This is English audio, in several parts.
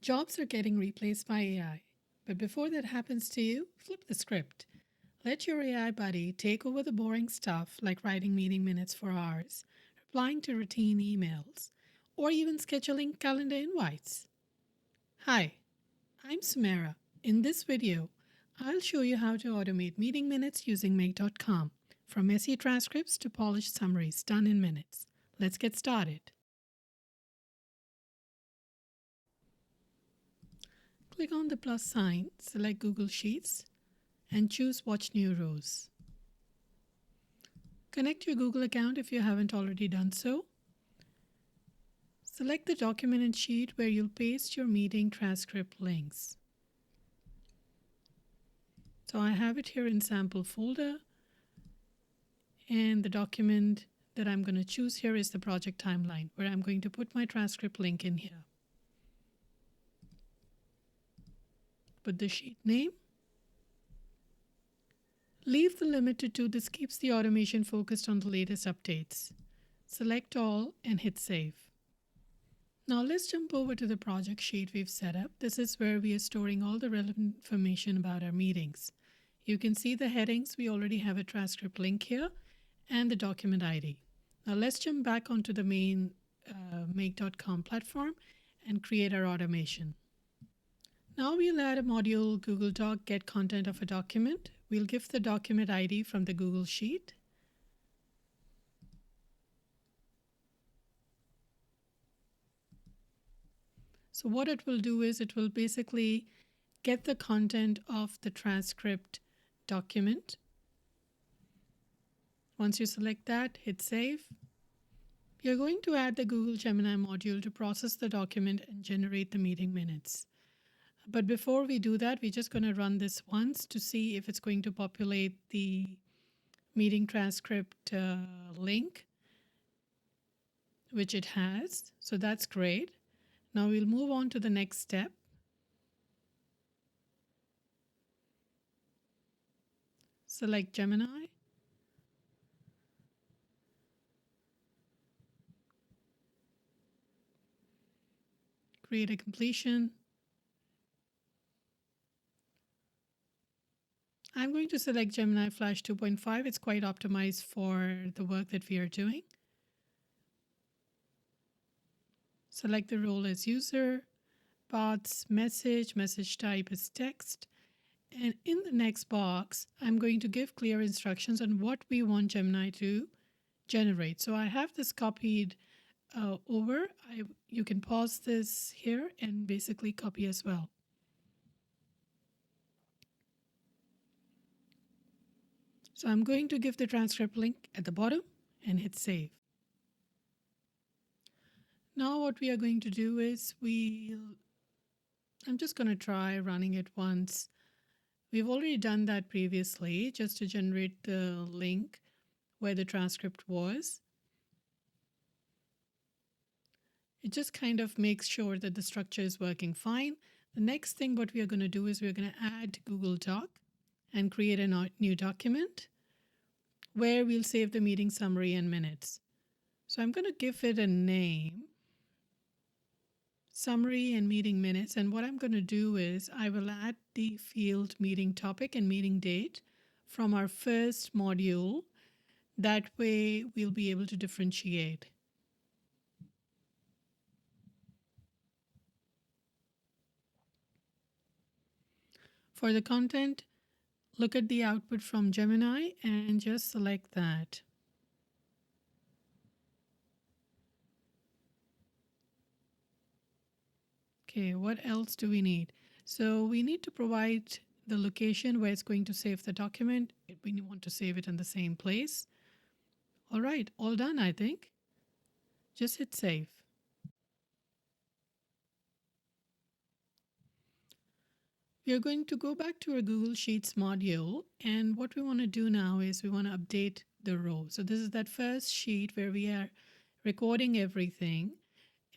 Jobs are getting replaced by AI. But before that happens to you, flip the script. Let your AI buddy take over the boring stuff like writing meeting minutes for hours, replying to routine emails, or even scheduling calendar invites. Hi, I'm Sumera. In this video, I'll show you how to automate meeting minutes using Make.com, from messy transcripts to polished summaries done in minutes. Let's get started. Click on the plus sign, select Google Sheets, and choose Watch New Rows. Connect your Google account if you haven't already done so. Select the document and sheet where you'll paste your meeting transcript links. So I have it here in sample folder, and the document that I'm going to choose here is the project timeline, where I'm going to put my transcript link in here. Put the sheet name. Leave the limit to 2. This keeps the automation focused on the latest updates. Select all and hit save. Now let's jump over to the project sheet we've set up. This is where we are storing all the relevant information about our meetings. You can see the headings. We already have a transcript link here and the document ID. Now let's jump back onto the main Make.com platform and create our automation. Now we'll add a module, Google Doc, get content of a document. We'll give the document ID from the Google Sheet. So what it will do is it will basically get the content of the transcript document. Once you select that, hit save. You're going to add the Google Gemini module to process the document and generate the meeting minutes. But before we do that, we're just going to run this once to see if it's going to populate the meeting transcript link, which it has. So that's great. Now we'll move on to the next step. Select Gemini. Create a completion. I'm going to select Gemini Flash 2.5. It's quite optimized for the work that we are doing. Select the role as user, paths, message type is text. And in the next box, I'm going to give clear instructions on what we want Gemini to generate. So I have this copied over. You can pause this here and basically copy as well. So I'm going to give the transcript link at the bottom and hit save. Now what we are going to do is I'm just going to try running it once. We've already done that previously just to generate the link where the transcript was. It just kind of makes sure that the structure is working fine. The next thing what we are going to do is we're going to add Google Doc and create a new document where we'll save the meeting summary and minutes. So I'm going to give it a name, summary and meeting minutes. And what I'm going to do is I will add the field meeting topic and meeting date from our first module. That way we'll be able to differentiate. For the content, look at the output from Gemini and just select that. Okay, what else do we need? So we need to provide the location where it's going to save the document. We want to save it in the same place. All right, all done, I think. Just hit save. We are going to go back to our Google Sheets module, and what we want to do now is we want to update the row. So this is that first sheet where we are recording everything,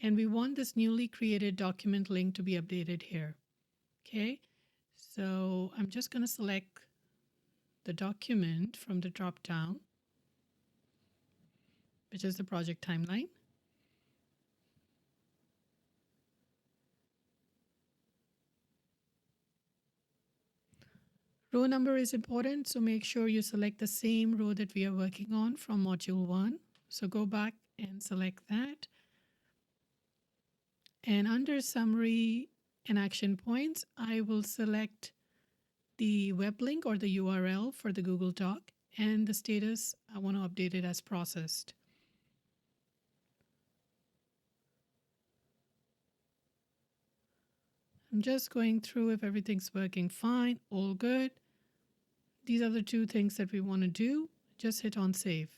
and we want this newly created document link to be updated here. Okay, so I'm just going to select the document from the drop down, which is the project timeline. Row number is important, so make sure you select the same row that we are working on from module 1. So go back and select that. And under summary and action points, I will select the web link or the URL for the Google Doc, and the status, I want to update it as processed. I'm just going through if everything's working fine, all good. These are the two things that we want to do. Just hit on save.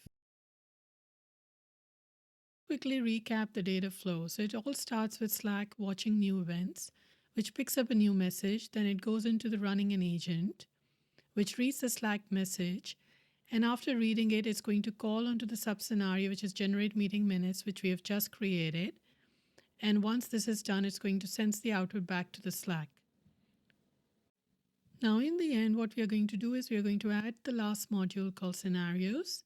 Quickly recap the data flow. So it all starts with Slack watching new events, which picks up a new message. Then it goes into the running an agent, which reads the Slack message. And after reading it, it's going to call onto the sub scenario, which is generate meeting minutes, which we have just created. And once this is done, it's going to send the output back to the Slack. Now, in the end, what we are going to do is we are going to add the last module called scenarios.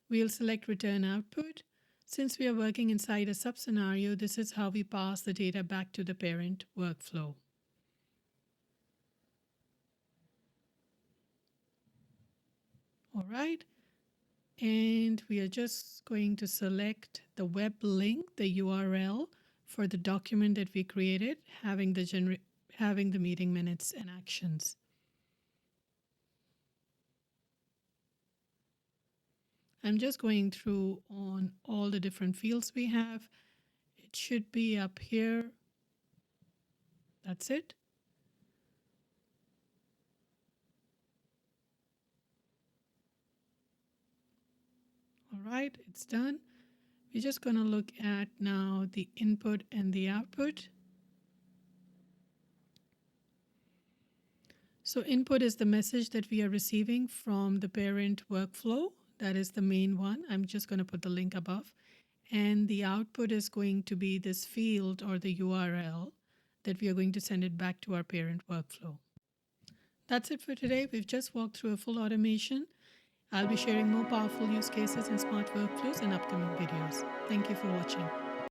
We'll select return output. Since we are working inside a sub-scenario, this is how we pass the data back to the parent workflow. All right. And we are just going to select the web link, the URL for the document that we created, having the meeting minutes and actions. I'm just going through on all the different fields we have. It should be up here. That's it. All right, it's done. We're just going to look at now the input and the output. So input is the message that we are receiving from the parent workflow. That is the main one. I'm just going to put the link above. And the output is going to be this field or the URL that we are going to send it back to our parent workflow. That's it for today. We've just walked through a full automation. I'll be sharing more powerful use cases and smart workflows in upcoming videos. Thank you for watching.